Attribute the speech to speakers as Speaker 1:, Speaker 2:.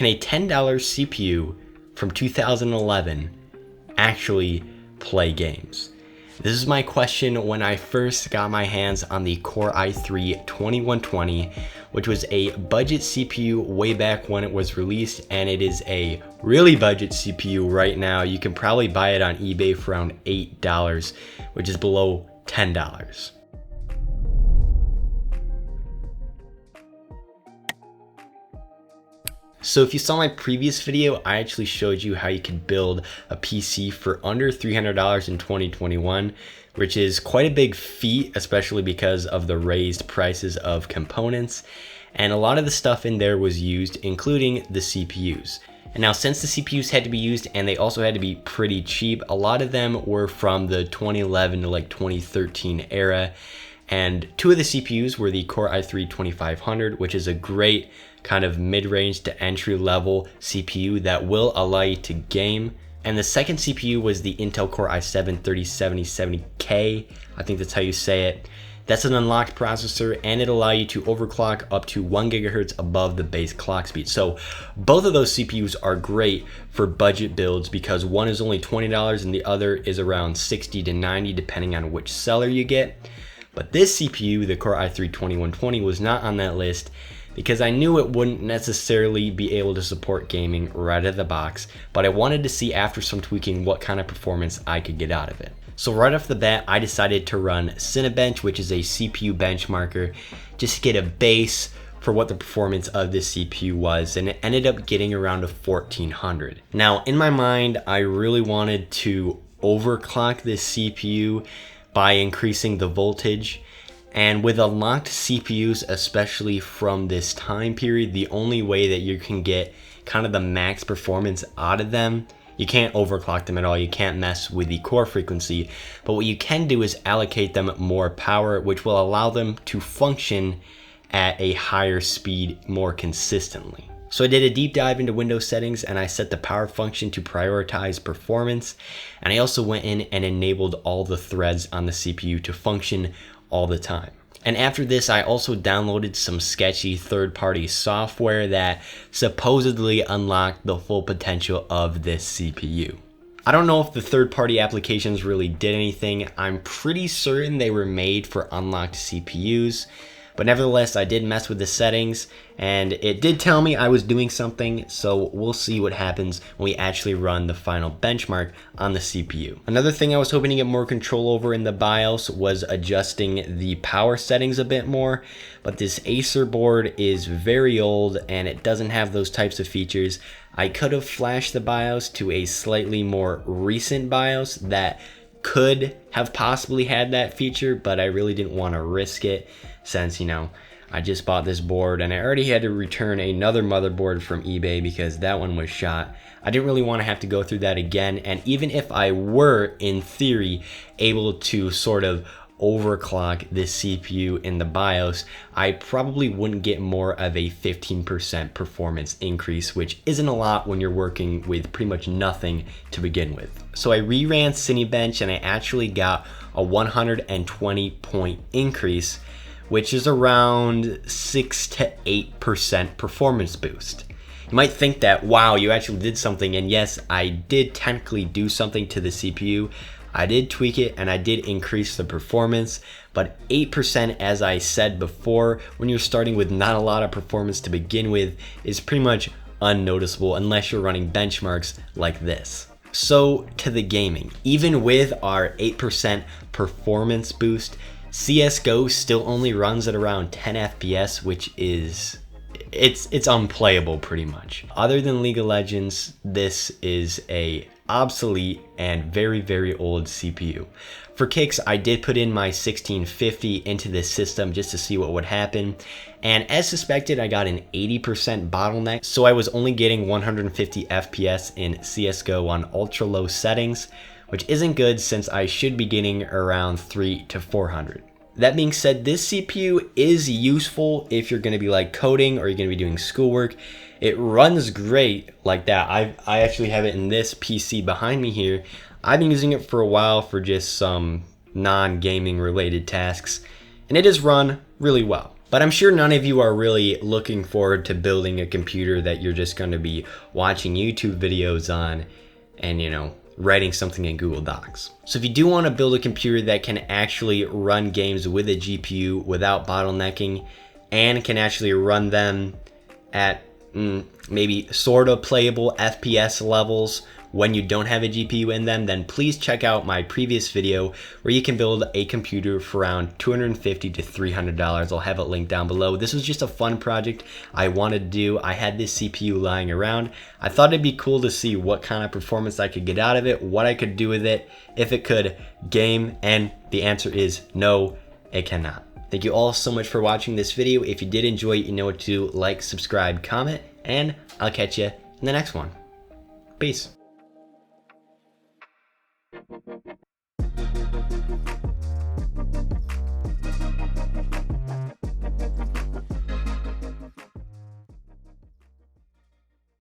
Speaker 1: can a $10 CPU from 2011 actually play games? This is my question when I first got my hands on the Core i3-2120, which was a budget CPU way back when it was released, and it is a really budget CPU right now. You can probably buy it on eBay for around $8, which is below $10. So if you saw my previous video, I actually showed you how you could build a PC for under $300 in 2021, which is quite a big feat, especially because of the raised prices of components. And a lot of the stuff in there was used, including the CPUs. And now since the CPUs had to be used and they also had to be pretty cheap, a lot of them were from the 2011 to like 2013 era. And two of the CPUs were the Core i3-2500, which is a great kind of mid-range to entry-level CPU that will allow you to game. And the second CPU was the Intel Core i7-3070-70K. I think that's how you say it. That's an unlocked processor, and it'll allow you to overclock up to 1 GHz above the base clock speed. So both of those CPUs are great for budget builds because one is only $20 and the other is around $60 to $90 depending on which seller you get. But this CPU, the Core i3-2120, was not on that list because I knew it wouldn't necessarily be able to support gaming right out of the box, but I wanted to see after some tweaking what kind of performance I could get out of it. So right off the bat, I decided to run Cinebench, which is a CPU benchmarker, just to get a base for what the performance of this CPU was, and it ended up getting around a 1400. Now, in my mind, I really wanted to overclock this CPU by increasing the voltage. And with unlocked CPUs, especially from this time period, the only way that you can get kind of the max performance out of them, you can't overclock them at all. You can't mess with the core frequency. But what you can do is allocate them more power, which will allow them to function at a higher speed more consistently. So I did a deep dive into Windows settings and I set the power function to prioritize performance. And I also went in and enabled all the threads on the CPU to function all the time. And after this, I also downloaded some sketchy third-party software that supposedly unlocked the full potential of this CPU. I don't know if the third-party applications really did anything. I'm pretty certain they were made for unlocked CPUs. But nevertheless, I did mess with the settings and it did tell me I was doing something, so we'll see what happens when we actually run the final benchmark on the CPU. Another thing I was hoping to get more control over in the BIOS was adjusting the power settings a bit more, but this Acer board is very old and it doesn't have those types of features. I could have flashed the BIOS to a slightly more recent BIOS that could have possibly had that feature, but I really didn't want to risk it since, you know, I just bought this board and I already had to return another motherboard from eBay because that one was shot. I didn't really want to have to go through that again, and even if I were, in theory, able to sort of overclock this CPU in the BIOS, I probably wouldn't get more of a 15% performance increase, which isn't a lot when you're working with pretty much nothing to begin with. So I reran Cinebench and I actually got a 120 point increase, which is around 6 to 8% performance boost. You might think that, wow, you actually did something, and yes, I did technically do something to the CPU. I did tweak it and I did increase the performance, but 8%, as I said before, when you're starting with not a lot of performance to begin with, is pretty much unnoticeable unless you're running benchmarks like this. So to the gaming, even with our 8% performance boost, CSGO still only runs at around 10 FPS, which is, it's unplayable pretty much. Other than League of Legends, this is a obsolete and very, very old CPU. For kicks, I did put in my 1650 into this system just to see what would happen. And as suspected, I got an 80% bottleneck. So I was only getting 150 FPS in CSGO on ultra low settings, which isn't good since I should be getting around 300 to 400. That being said, this CPU is useful if you're going to be like coding or you're going to be doing schoolwork. It runs great like that. I actually have it in this PC behind me here. I've been using it for a while for just some non-gaming related tasks, and it has run really well. But I'm sure none of you are really looking forward to building a computer that you're just going to be watching YouTube videos on and, you know, writing something in Google Docs. So if you do want to build a computer that can actually run games with a GPU without bottlenecking and can actually run them at maybe sort of playable FPS levels when you don't have a GPU in them, then please check out my previous video where you can build a computer for around $250 to $300. I'll have it linked down below. This was just a fun project I wanted to do. I had this CPU lying around. I thought it'd be cool to see what kind of performance I could get out of it, what I could do with it, if it could game, and the answer is no, it cannot. Thank you all so much for watching this video. If you did enjoy it, you know what to do. Like, subscribe, comment, and I'll catch you in the next one. Peace.